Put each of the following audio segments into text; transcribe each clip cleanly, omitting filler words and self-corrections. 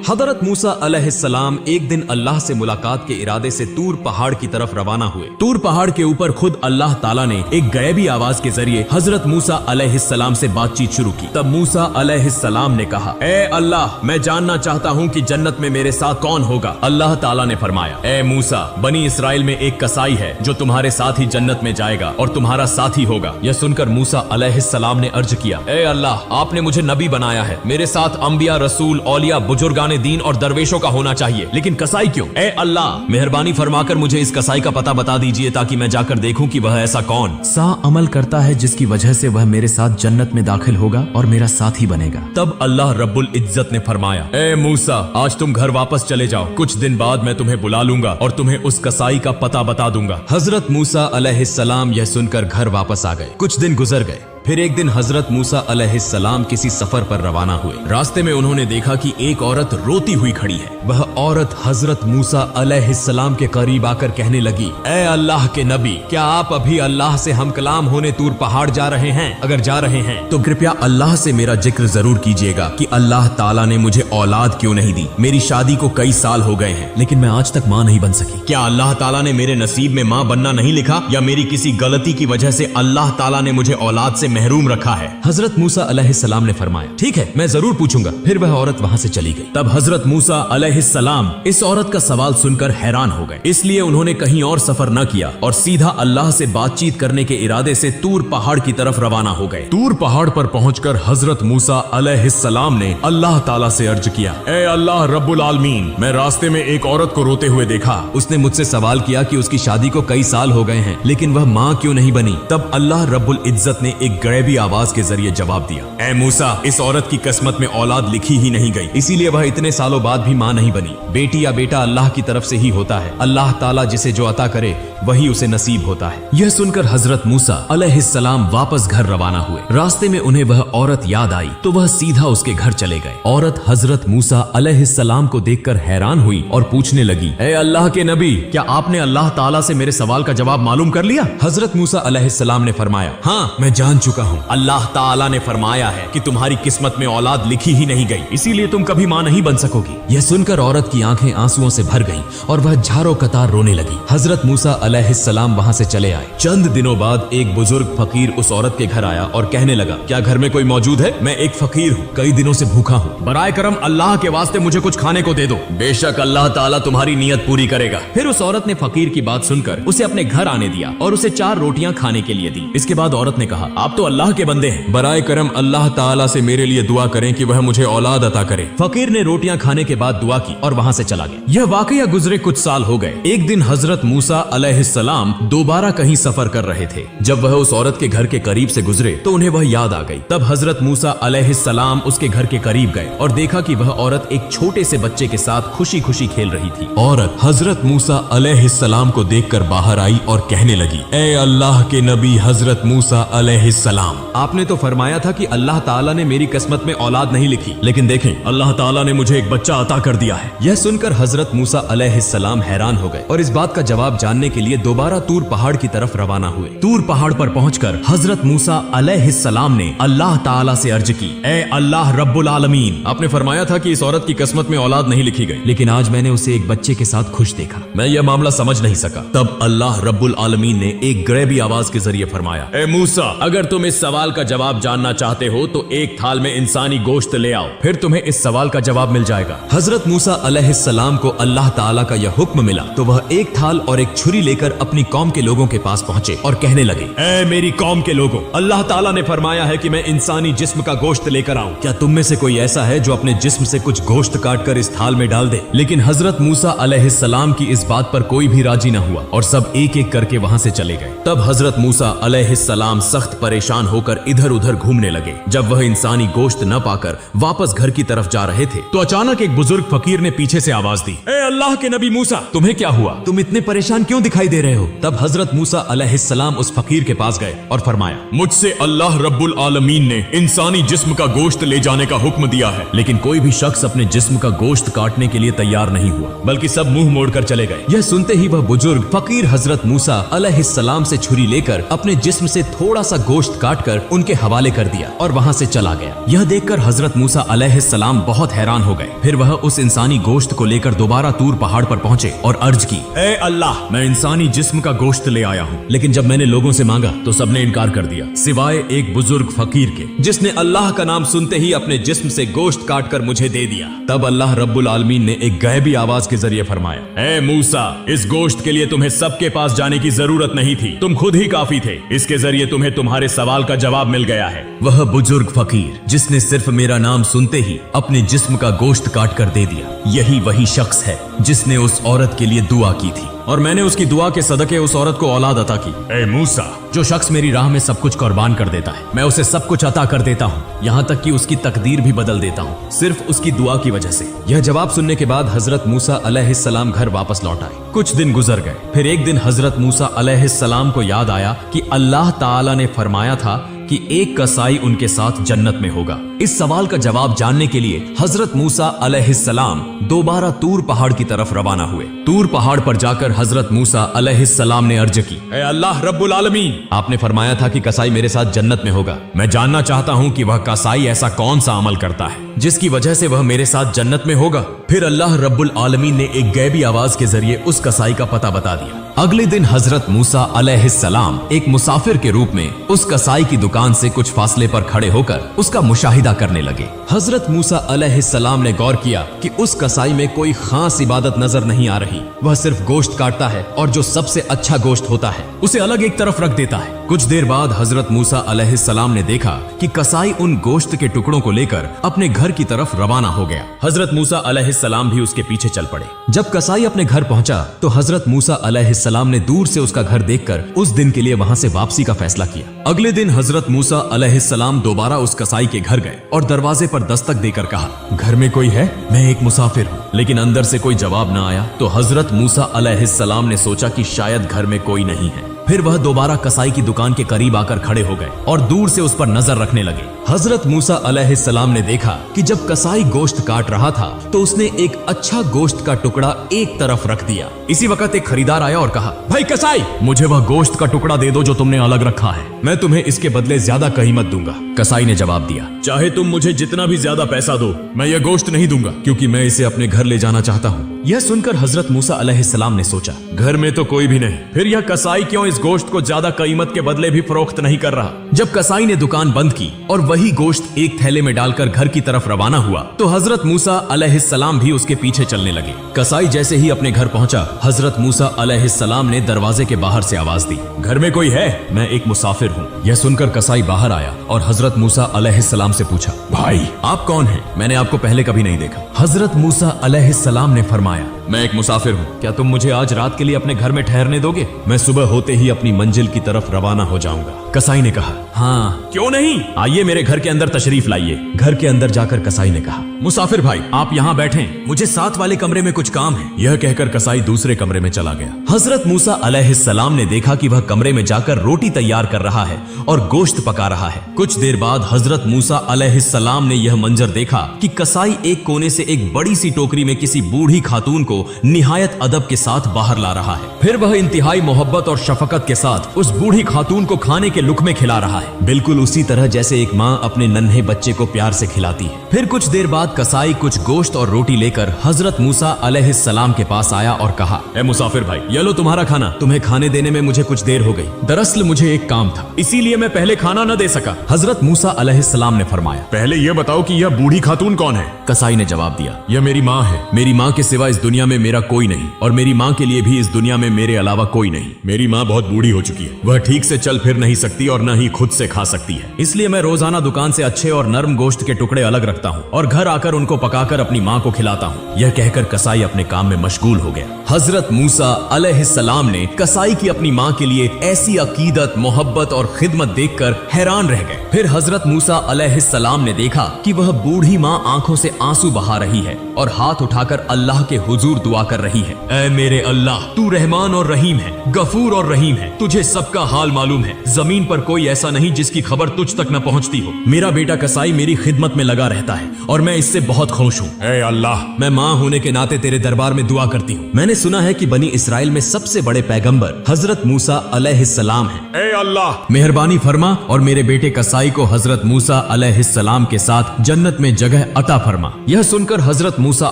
हजरत मूसा अलैहिस्सलाम एक दिन अल्लाह से मुलाकात के इरादे से तूर पहाड़ की तरफ रवाना हुए। तूर पहाड़ के ऊपर खुद अल्लाह ताला ने एक गैबी आवाज के जरिए हजरत मूसा अलैहिस्सलाम से बातचीत शुरू की। तब मूसा अलैहिस्सलाम ने कहा, ए अल्लाह, मैं जानना चाहता हूँ कि जन्नत में मेरे साथ कौन होगा। अल्लाह ताला ने फरमाया, ए मूसा, बनी इसराइल में एक कसाई है जो तुम्हारे साथ ही जन्नत में जाएगा और तुम्हारा साथी होगा। यह सुनकर मूसा अलैहिस्सलाम ने अर्ज किया, ए अल्लाह, आपने मुझे नबी बनाया है, मेरे साथ अंबिया, रसूल, औलिया, बुजुर्गाने दीन और दरवेशों का होना चाहिए, लेकिन कसाई क्यों? ए अल्लाह, मेहरबानी फरमाकर मुझे इस कसाई का पता बता दीजिए ताकि मैं जाकर देखूं कि वह ऐसा कौन सा अमल करता है जिसकी वजह से वह मेरे साथ जन्नत में दाखिल होगा और मेरा साथी बनेगा। तब अल्लाह रब्बुल इज्जत ने फरमाया, ए मूसा, आज तुम घर वापस चले जाओ, कुछ दिन बाद मैं तुम्हें बुला लूंगा और तुम्हें उस कसाई का पता बता दूंगा। हजरत मूसा अलैहिस्सलाम यह सुनकर घर वापस आ गए। कुछ दिन गुजर गए। फिर एक दिन हजरत मूसा अलैहिस्सलाम किसी सफर पर रवाना हुए। रास्ते में उन्होंने देखा कि एक औरत रोती हुई खड़ी है। वह औरत हजरत मूसा अलैहिस्सलाम के करीब आकर कहने लगी, ए अल्लाह के नबी, क्या आप अभी अल्लाह से हम कलाम होने तूर पहाड़ जा रहे हैं? अगर जा रहे हैं तो कृपया अल्लाह से मेरा जिक्र जरूर कीजिएगा कि अल्लाह ताला ने मुझे औलाद क्यों नहीं दी। मेरी शादी को कई साल हो गए हैं, लेकिन मैं आज तक माँ नहीं बन सकी। क्या अल्लाह ताला ने मेरे नसीब में माँ बनना नहीं लिखा, या मेरी किसी गलती की वजह से अल्लाह ताला ने मुझे औलाद से महरूम रखा है? हजरत मूसा अलैहिस्सलाम ने फरमाया, ठीक है, मैं जरूर पूछूंगा। फिर वह औरत वहां से चली गई। तब हजरत मूसा अलैहिस्सलाम इस औरत का सवाल सुनकर हैरान हो गए, इसलिए उन्होंने कहीं और सफर न किया और सीधा अल्लाह से बातचीत करने के इरादे से तूर पहाड़ की तरफ रवाना हो गए। तूर पहाड़ पर पहुंचकर हजरत मूसा अलैहिस्सलाम ने अल्लाह ताला से अर्ज किया, ए अल्लाह रब्बुल आलमीन, मैं रास्ते में एक औरत को रोते हुए देखा। उसने मुझसे सवाल किया कि उसकी शादी को कई साल हो गए हैं, लेकिन वह माँ क्यों नहीं बनी। तब अल्लाह रब्बुल इज्जत ने एक गैबी आवाज के जरिए जवाब दिया, ए मूसा, इस औरत की किस्मत में औलाद लिखी ही नहीं गई, इसीलिए वह इतने सालों बाद भी मां नहीं बनी। बेटी या बेटा अल्लाह की तरफ से ही होता है। अल्लाह ताला जिसे जो अता करे वही उसे नसीब होता है। यह सुनकर हजरत मूसा अलैहिस्सलाम वापस घर रवाना हुए। रास्ते में उन्हें वह औरत याद आई तो वह सीधा उसके घर चले गए। औरत हजरत मूसा अलैहिस्सलाम को देखकर हैरान हुई और पूछने लगी, ए अल्लाह के नबी, क्या आपने अल्लाह ताला से मेरे सवाल का जवाब मालूम कर लिया? हजरत मूसा अलैहिस्सलाम ने फरमाया, हाँ, मैं जान चुका हूँ। अल्लाह ताला ने फरमाया है कि तुम्हारी किस्मत में औलाद लिखी ही नहीं गई, इसीलिए तुम कभी मां नहीं बन सकोगी। यह सुनकर औरत की आंखें आंसुओं से भर गईं और वह झारो कतार रोने लगी। हजरत मूसा अलैहिस्सलाम वहां से चले आए। चंद दिनों बाद एक बुजुर्ग फकीर उस औरत के घर आया और कहने लगा, क्या घर में कोई मौजूद है? मैं एक फकीर हूँ, कई दिनों से भूखा हूँ, बराए करम अल्लाह के वास्ते मुझे कुछ खाने को दे दो, बेशक अल्लाह ताला तुम्हारी नियत पूरी करेगा। फिर उस औरत ने फकीर की बात सुनकर उसे अपने घर आने दिया और उसे 4 रोटियां खाने के लिए दी। इसके बाद औरत ने कहा, आप तो अल्लाह के बंदे हैं, बराए करम अल्लाह ताला से मेरे लिए दुआ करें कि वह मुझे औलाद अता करे। फकीर ने रोटियां खाने के बाद दुआ की और वहां से चला गया। यह वाकया गुजरे कुछ साल हो गए। एक दिन हजरत मूसा अलैहिस्सलाम दोबारा कहीं सफर कर रहे थे। जब वह उस औरत के घर के करीब से गुजरे तो उन्हें वह याद आ गई। तब हजरत मूसा अलैहिस्सलाम उसके घर के करीब गए और देखा कि वह औरत एक छोटे से बच्चे के साथ खुशी खुशी खेल रही थी। औरत हजरत मूसा अलैहिस्सलाम को देखकर बाहर आई और कहने लगी, ए अल्लाह के नबी हजरत मूसा अलैहिस्सलाम, आपने तो फरमाया था कि अल्लाह ताला ने मेरी किस्मत में औलाद नहीं लिखी, लेकिन देखें, अल्लाह ताला ने मुझे एक बच्चा अता कर दिया है। यह सुनकर हजरत मूसा अलैहिस्सलाम हैरान हो गए और इस बात का जवाब जानने के लिए दोबारा तूर पहाड़ की तरफ रवाना हुए। तूर पहाड़ पर पहुंचकर हजरत मूसा अलैहिस्सलाम ने अल्लाह ताला से अर्ज की, ए अल्लाह रब्बुल आलमीन, आपने फरमाया था कि इस औरत की किस्मत में औलाद नहीं लिखी गई, लेकिन आज मैंने उसे एक बच्चे के साथ खुश देखा। मैं यह मामला समझ नहीं सका। तब अल्लाह रब्बुल आलमीन ने एक गैबी आवाज के जरिए फरमाया, ए मूसा, अगर तुम इस सवाल का जवाब जानना चाहते हो तो एक थाल में इंसानी गोश्त ले आओ, फिर तुम्हें इस सवाल का जवाब मिल जाएगा। हजरत मूसा अलैहिस्सलाम को अल्लाह ताला का यह हुक्म मिला तो वह एक थाल और एक छुरी लेकर अपनी कौम के लोगों के पास पहुंचे और कहने लगे, ए मेरी कौम के लोगों, अल्लाह ताला ने फरमाया है कि मैं इंसानी जिस्म का गोश्त लेकर आऊं। क्या तुम में से कोई ऐसा है जो अपने जिस्म से कुछ गोश्त काट कर इस थाल में डाल दे? लेकिन हजरत मूसा अलैहिस्सलाम की इस बात पर कोई भी राजी न हुआ और सब एक एक करके वहां से चले गए। तब हजरत मूसा अलैहिस्सलाम सख्त परेशान होकर इधर उधर घूमने लगे। जब वह इंसानी गोश्त न पाकर वापस घर की तरफ जा रहे थे तो अचानक एक बुजुर्ग फकीर ने पीछे से आवाज दी, ए अल्लाह के नबी मूसा, तुम्हें क्या हुआ? तुम इतने परेशान क्यों दिखाई दे रहे हो? तब हजरत मूसा अलैहिस्सलाम उस फकीर के पास गए और फरमाया, मुझसे अल्लाह रब्बुल आलमीन ने इंसानी जिस्म का गोश्त ले जाने का हुक्म दिया है, लेकिन कोई भी शख्स अपने जिस्म का गोश्त काटने के लिए तैयार नहीं हुआ, बल्कि सब मुंह मोड़कर चले गए। यह सुनते ही वह बुजुर्ग फकीर हजरत मूसा अलैहिस्सलाम से छुरी लेकर अपने जिस्म से थोड़ा सा गोश्त गोश्त काट कर उनके हवाले कर दिया और वहाँ से चला गया। यह देखकर हजरत मूसा अलैहिस्सलाम बहुत हैरान हो गए। फिर वह उस इंसानी गोश्त को लेकर दोबारा तूर पहाड़ पर पहुंचे और अर्ज की, ए अल्लाह, मैं इंसानी जिस्म का गोश्त ले आया हूँ। लेकिन जब मैंने लोगों से मांगा तो सबने इनकार कर दिया, सिवाय एक बुजुर्ग फकीर के, जिसने अल्लाह का नाम सुनते ही अपने जिस्म से गोश्त काट कर मुझे दे दिया। तब अल्लाह रब्बुल आलमीन ने एक गैबी आवाज के जरिए फरमाया, ए मूसा, इस गोश्त के लिए तुम्हें सबके पास जाने की जरूरत नहीं थी, तुम खुद ही काफी थे। इसके जरिए तुम्हें तुम्हारे सवाल का जवाब मिल गया है। वह बुजुर्ग फकीर जिसने सिर्फ मेरा नाम सुनते ही अपने जिस्म का गोश्त काट कर दे दिया, यही वही शख्स है जिसने उस औरत के लिए दुआ की थी और मैंने उसकी दुआ के सदके उस औरत को औलाद अता की। ए मूसा, जो शख्स मेरी राह में सब कुछ कुर्बान कर देता है, मैं उसे सब कुछ अता कर देता हूँ, यहाँ तक कि उसकी तकदीर भी बदल देता हूँ, सिर्फ उसकी दुआ की वजह से। यह जवाब सुनने के बाद हजरत मूसा अलैहिस्सलाम घर वापस लौट आए। कुछ दिन गुजर गए। फिर एक दिन हजरत मूसा अलैहिस्सलाम को याद आया कि अल्लाह ताला ने फरमाया था कि एक कसाई उनके साथ जन्नत में होगा। इस सवाल का जवाब जानने के लिए हजरत मूसा अलैहिस्सलाम दोबारा तूर पहाड़ की तरफ रवाना हुए। तूर पहाड़ पर जाकर हजरत मूसा अलैहिस्सलाम ने अर्ज की, ए अल्लाह रब्बुल आलमीन, आपने फरमाया था कि कसाई मेरे साथ जन्नत में होगा। मैं जानना चाहता हूँ कि वह कसाई ऐसा कौन सा अमल करता है जिसकी वजह से वह मेरे साथ जन्नत में होगा। फिर अल्लाह रब्बुल आलमीन ने एक गैबी आवाज के जरिए उस कसाई का पता बता दिया। अगले दिन हजरत मूसा अलैहिस्सलाम एक मुसाफिर के रूप में उस कसाई की दुकान से कुछ फासले पर खड़े होकर उसका मुशाहिदा करने लगे। हजरत मूसा अलैहिस्सलाम ने गौर किया कि उस कसाई में कोई खास इबादत नजर नहीं आ रही। वह सिर्फ गोश्त काटता है और जो सबसे अच्छा गोश्त होता है उसे अलग एक तरफ रख देता है। कुछ देर बाद हजरत मूसा अलैहिस्सलाम ने देखा कि कसाई उन गोश्त के टुकड़ों को लेकर अपने घर की तरफ रवाना हो गया। हजरत मूसा अलैहिस्सलाम भी उसके पीछे चल पड़े। जब कसाई अपने घर पहुंचा तो हजरत मूसा अलैहिस्सलाम ने दूर से उसका घर देखकर उस दिन के लिए वहां से वापसी का फैसला किया। अगले दिन हजरत मूसा अलैहिस्सलाम दोबारा उस कसाई के घर गए और दरवाजे पर दस्तक देकर कहा, घर में कोई है? मैं एक मुसाफिर हूँ। लेकिन अंदर से कोई जवाब न आया तो हजरत मूसा अलैहिस्सलाम ने सोचा कि शायद घर में कोई नहीं है। फिर वह दोबारा कसाई की दुकान के करीब आकर खड़े हो गए और दूर से उस पर नजर रखने लगे। हजरत मूसा अलैहिस्सलाम ने देखा कि जब कसाई गोश्त काट रहा था तो उसने एक अच्छा गोश्त का टुकड़ा एक तरफ रख दिया। इसी वक्त एक खरीदार आया और कहा, भाई कसाई, मुझे वह गोश्त का टुकड़ा दे दो जो तुमने अलग रखा है, मैं तुम्हें इसके बदले ज्यादा कीमत दूंगा। कसाई ने जवाब दिया, चाहे तुम मुझे जितना भी ज्यादा पैसा दो, मैं यह गोश्त नहीं दूंगा, क्योंकि मैं इसे अपने घर ले जाना चाहता हूँ। यह सुनकर हजरत मूसा अलैहिस्सलाम ने सोचा, घर में तो कोई भी नहीं, फिर यह कसाई क्यों इस गोश्त को ज्यादा कीमत के बदले भी फरोख्त नहीं कर रहा। जब कसाई ने दुकान बंद की और वही गोश्त एक थैले में डालकर घर की तरफ रवाना हुआ तो हजरत मूसा अलैहिस्सलाम भी उसके पीछे चलने लगे। कसाई जैसे ही अपने घर पहुंचा, हजरत मूसा अलैहिस्सलाम ने दरवाजे के बाहर से आवाज दी, घर में कोई है? मैं एक मुसाफिर हूँ। यह सुनकर कसाई बाहर आया और हजरत मूसा अलैहिस्सलाम से पूछा, भाई आप कौन हैं? मैंने आपको पहले कभी नहीं देखा। हजरत मूसा अलैहिस्सलाम ने फरमाया, मैं एक मुसाफिर हूँ, क्या तुम मुझे आज रात के लिए अपने घर में ठहरने दोगे? मैं सुबह होते ही अपनी मंजिल की तरफ रवाना हो जाऊंगा। कसाई ने कहा, हाँ क्यों नहीं, आइए मेरे घर के अंदर तशरीफ लाइए। घर के अंदर जाकर कसाई ने कहा, मुसाफिर भाई आप यहाँ बैठें, मुझे साथ वाले कमरे में कुछ काम है। यह कहकर कसाई दूसरे कमरे में चला गया। हजरत मूसा अलैहिस्सलाम ने देखा कि वह कमरे में जाकर रोटी तैयार कर रहा है और गोश्त पका रहा है। कुछ देर बाद हजरत मूसा अलैहिस्सलाम ने यह मंजर देखा कि कसाई एक कोने से एक बड़ी सी टोकरी में किसी बूढ़ी खातून को निहायत अदब के साथ बाहर ला रहा है। फिर वह इंतहाई मोहब्बत और शफकत के साथ उस बूढ़ी खातून को खाने के लुक़मे खिला रहा है, बिल्कुल उसी तरह जैसे एक माँ अपने नन्हे बच्चे को प्यार से खिलाती है। फिर कुछ देर बाद कसाई कुछ गोश्त और रोटी लेकर हजरत मूसा अलैहिस्सलाम के पास आया और कहा, ए मुसाफिर भाई, ये लो तुम्हारा खाना। तुम्हें खाने देने में मुझे कुछ देर हो गई, दरअसल मुझे एक काम था, इसीलिए मैं पहले खाना न दे सका। हजरत मूसा अलैहिस्सलाम ने फरमाया, पहले यह बताओ कि यह बूढ़ी खातून कौन है? कसाई ने जवाब दिया, यह मेरी माँ है। मेरी माँ के सिवा इस दुनिया में मेरा कोई नहीं और मेरी माँ के लिए भी इस दुनिया में मेरे अलावा कोई नहीं। मेरी माँ बहुत बूढ़ी हो चुकी है, वह ठीक से चल फिर नहीं सकती और न ही खुद से खा सकती है, इसलिए मैं रोजाना दुकान से अच्छे और नर्म गोश्त के टुकड़े अलग रखता हूँ और घर आकर उनको पकाकर अपनी माँ को खिलाता हूँ। यह कहकर कसाई अपने काम में मशगूल हो गया। हजरत मूसा अलैहिस्सलाम ने कसाई की अपनी माँ के लिए ऐसी अकीदत, मोहब्बत और खिदमत देखकर हैरान रह गए। फिर हजरत मूसा अलैहिस्सलाम ने देखा कि वह बूढ़ी माँ आंखों से आंसू बहा रही है और हाथ उठाकर अल्लाह के हुजूर पुरजोर दुआ कर रही है, ऐ मेरे अल्लाह, तू रहमान और रहीम है, गफूर और रहीम है, तुझे सबका हाल मालूम है, जमीन पर कोई ऐसा नहीं जिसकी खबर तुझ तक न पहुंचती हो। मेरा बेटा कसाई मेरी खिदमत में लगा रहता है और मैं इससे बहुत खुश हूँ। ऐ अल्लाह, मैं माँ होने के नाते तेरे दरबार में दुआ करती हूँ। मैंने सुना है कि बनी इसराइल में सबसे बड़े पैगंबर हजरत मूसा अलैहिस्सलाम हैं। ऐ अल्लाह, मेहरबानी फरमा और मेरे बेटे कसाई को हजरत मूसा अलैहिस्सलाम के साथ जन्नत में जगह अता फरमा। यह सुनकर हजरत मूसा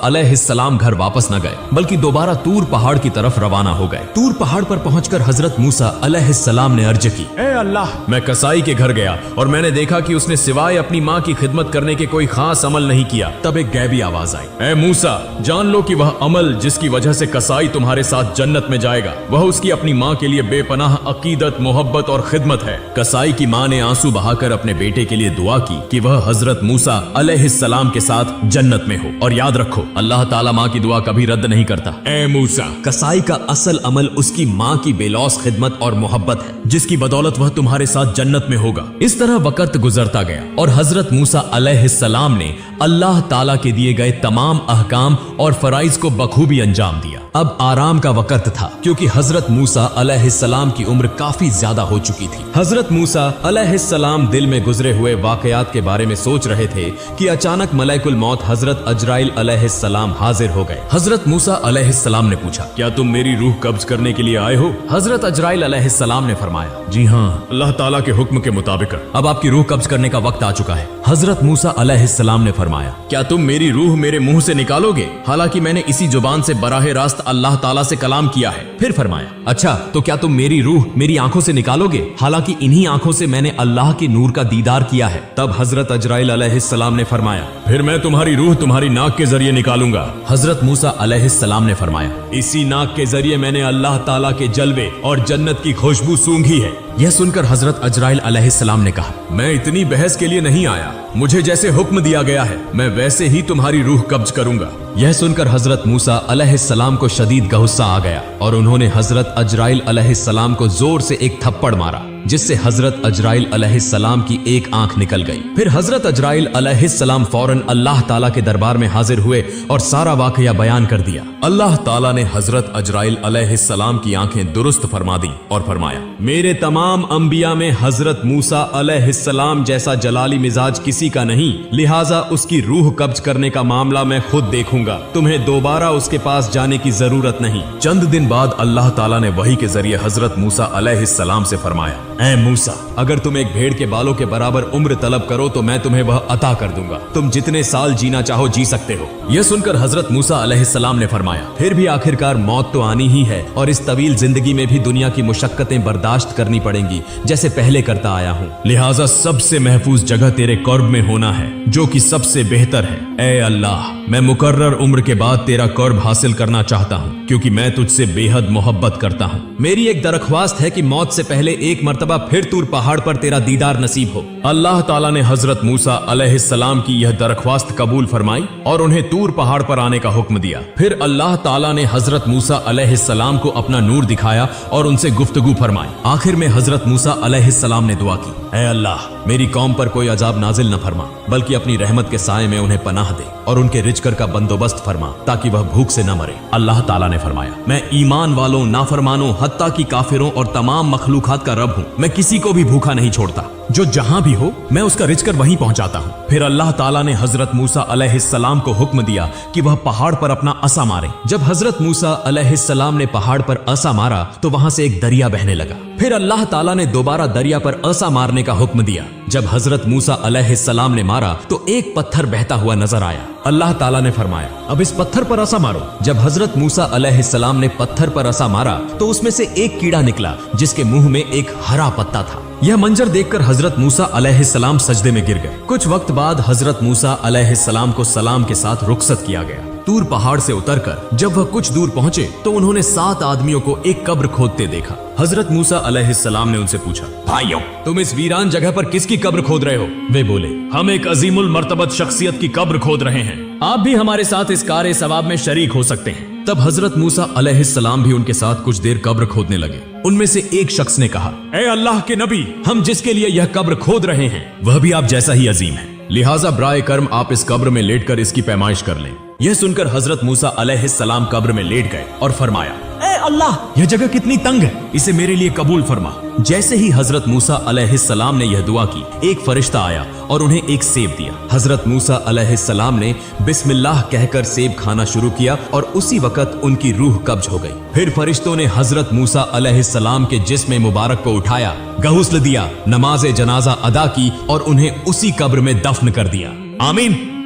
अलैहिस्सलाम घर वापस न गए, बल्कि दोबारा तूर पहाड़ की तरफ रवाना हो गए। तूर पहाड़ पर पहुंचकर हजरत मूसा अलैहिस्सलाम ने अर्ज की, ऐ अल्लाह, मैं कसाई के घर गया और मैंने देखा कि उसने सिवाय अपनी माँ की खिदमत करने के कोई खास अमल नहीं किया। तब एक गैबी आवाज आई, ऐ मूसा, जान लो कि वह अमल जिसकी वजह से कसाई तुम्हारे साथ जन्नत में जाएगा, वह उसकी अपनी माँ के लिए बेपनाह अकीदत, मोहब्बत और खिदमत है। कसाई की माँ ने आंसू बहाकर अपने बेटे के लिए दुआ की कि वह हजरत मूसा अलैहिस्सलाम के साथ जन्नत में हो। और याद रखो, अल्लाह ताला माँ की दुआ कभी रद्द नहीं करता। ऐ मूसा, कसाई का असल अमल उसकी माँ की बेलौस खिदमत और मोहब्बत है, जिसकी बदौलत वह तुम्हारे साथ जन्नत में होगा। इस तरह वक्त गुजरता गया और हजरत मूसा अलैहिस्सलाम ने अल्लाह ताला के दिए गए तमाम अहकाम और फराइज को बखूबी अंजाम दिया। अब आराम का वक्त था, क्योंकि हजरत मूसा अलैहिस्सलाम की उम्र काफी ज्यादा हो चुकी थी। हजरत मूसा अलैहिस्सलाम दिल में गुजरे हुए वाकयात के बारे में सोच रहे थे कि अचानक मलाइकुल मौत हजरत अजराइल अलैहिस्सलाम हाजिर हो गए। हजरत मूसा अलैहिस्सलाम ने पूछा, क्या तुम मेरी रूह कब्ज करने के लिए आए हो? हजरत अजराइल अलैहिस्सलाम ने फरमाया, जी हाँ, अल्लाह ताला के हुक्म के मुताबिक अब आपकी रूह कब्ज करने का वक्त आ चुका है। हजरत मूसा अलैहिस्सलाम ने फरमाया, क्या तुम मेरी रूह मेरे मुंह से निकालोगे? हालांकि मैंने इसी जुबान से बराह रास्त अल्लाह ताला से कलाम किया है। फिर फरमाया, अच्छा, तो क्या तुम मेरी रूह मेरी आंखों से निकालोगे? हालांकि इन्हीं आंखों से मैंने अल्लाह के नूर का दीदार किया है। तब हजरत अजराइल अलैहिस्सलाम ने फरमाया, फिर मैं तुम्हारी रूह तुम्हारी नाक के जरिए निकालूंगा। हजरत मूसा अलैहिस्सलाम ने फरमाया, इसी नाक के जरिए मैंने अल्लाह ताला के जलवे और जन्नत की खुशबू सूंघी है। यह सुनकर हजरत अजराइल अलैहिस्सलाम ने कहा, मैं इतनी बहस के लिए नहीं आया, मुझे जैसे हुक्म दिया गया है मैं वैसे ही तुम्हारी रूह कब्ज करूंगा। यह सुनकर हजरत मूसा अलैहिस्सलाम को शदीद गुस्सा आ गया और उन्होंने हजरत अजराइल अलैहिस्सलाम को जोर से एक थप्पड़ मारा, जिससे हजरत अजराइल अलैहिस्सलाम की एक आंख निकल गई। फिर हजरत अजराइल अलैहिस्सलाम फौरन अल्लाह ताला के दरबार में हाजिर हुए और सारा वाकया बयान कर दिया। अल्लाह ताला ने हजरत अजराइल अलैहिस्सलाम की आंखें दुरुस्त फरमा दी और फरमाया, मेरे तमाम अंबिया में हजरत मूसा अलैहिस्सलाम जैसा जलाली मिजाज किसी का नहीं, लिहाजा उसकी रूह कब्ज करने का मामला मैं खुद देखूंगा, तुम्हें दोबारा उसके पास जाने की जरूरत नहीं। चंद दिन बाद अल्लाह ताला ने वही के जरिए हजरत मूसा अलैहिस्सलाम से फरमाया, ऐ मूसा, अगर तुम एक भेड़ के बालों के बराबर उम्र तलब करो तो मैं तुम्हें वह अता कर दूंगा, तुम जितने साल जीना चाहो जी सकते हो। यह सुनकर हजरत मूसा अलैहिस्सलाम ने फरमाया, फिर भी आखिरकार मौत तो आनी ही है और इस तवील जिंदगी में भी दुनिया की मुशक्कतें बर्दाश्त करनी पड़ेंगी जैसे पहले करता आया हूँ, लिहाजा सबसे महफूज जगह तेरे कर्ब में होना है जो कि सबसे बेहतर है। ऐ अल्लाह, मैं मुकर्रर उम्र के बाद तेरा कर्ब हासिल करना चाहता हूँ, क्योंकि मैं तुझसे बेहद मोहब्बत करता हूँ। मेरी एक दरख्वास्त है कि मौत से पहले एक मर्तबा फिर तूर पहाड़ पर तेरा दीदार नसीब हो। अल्लाह ताला ने हजरत मूसा अलैहिस्सलाम की यह दरख्वास्त कबूल फरमाई और उन्हें तूर पहाड़ पर आने का हुक्म दिया। फिर अल्लाह ताला ने हजरत मूसा अलैहिस्सलाम को अपना नूर दिखाया और उनसे गुफ्तगू फरमाई। आखिर में हजरत मूसा अलैहिस्सलाम ने दुआ की, ऐ अल्लाह, मेरी कौम पर कोई अजाब नाजिल न फरमा, बल्कि अपनी रहमत के साए में उन्हें पनाह दे और उनके रिजकर का बंदोबस्त फरमा ताकि वह भूख से न मरे। अल्लाह ताला ने फरमाया, मैं ईमान वालों, नाफरमानों, हत्ता की काफिरों और तमाम मखलूकात का रब हूँ। मैं किसी को भी भूखा नहीं छोड़ता, जो जहां भी हो मैं उसका रिजकर वहीं पहुंचाता हूँ। फिर अल्लाह ताला ने हजरत मूसा अलैहिस्सलाम को हुक्म दिया कि वह पहाड़ पर अपना असा मारे। जब हजरत मूसा अलैहिस्सलाम ने पहाड़ पर असा मारा तो वहां से एक दरिया बहने लगा। फिर अल्लाह ताला ने दोबारा दरिया पर असा मारने का हुक्म दिया। जब हजरत मूसा अलैहिस्सलाम ने मारा तो एक पत्थर बहता हुआ नजर आया। अल्लाह ताला ने फरमाया, अब इस पत्थर पर असा मारो। जब हजरत मूसा अलैहिस्सलाम ने पत्थर पर असा मारा तो उसमें से एक कीड़ा निकला जिसके मुंह में एक हरा पत्ता था। यह मंजर देखकर हजरत मूसा अलैहिस्सलाम सजदे में गिर गए। कुछ वक्त बाद हजरत मूसा अलैहिस्सलाम को सलाम के साथ रुखसत किया गया। तूर पहाड़ से उतरकर जब वह कुछ दूर पहुंचे तो उन्होंने 7 आदमियों को एक कब्र खोदते देखा। हजरत मूसा अलैहिस्सलाम ने उनसे पूछा, भाइयों, तुम इस वीरान जगह पर किसकी कब्र खोद रहे हो? वे बोले, हम एक अजीमुल मर्तबत शख्सियत की कब्र खोद रहे हैं, आप भी हमारे साथ इस कार सवाब में शरीक हो सकते हैं। तब हजरत मूसा अलैहिस्सलाम भी उनके साथ कुछ देर कब्र खोदने लगे। उनमें से एक शख्स ने कहा, ऐ अल्लाह के नबी, हम जिसके लिए यह कब्र खोद रहे हैं वह भी आप जैसा ही अजीम है, लिहाजा ब्राए कर्म आप इस कब्र में लेटकर इसकी पैमाइश कर लें। यह सुनकर हजरत मूसा अलैहिस्सलाम कब्र में लेट गए और फरमाया, ए अल्लाह, यह जगह कितनी तंग है, इसे मेरे लिए कबूल फरमा। जैसे ही हजरत मूसा अलैहिस्सलाम ने यह दुआ की, एक फरिश्ता आया और उन्हें एक सेब दिया। हजरत मूसा अलैहिस्सलाम ने बिस्मिल्लाह कहकर सेब खाना शुरू किया और उसी वक्त उनकी रूह कब्ज हो गई। फिर फरिश्तों ने हजरत मूसा अलैहिस्सलाम के जिस्म मुबारक को उठाया, गुस्ल दिया, नमाज जनाजा अदा की और उन्हें उसी कब्र में दफन कर दिया। आमीन।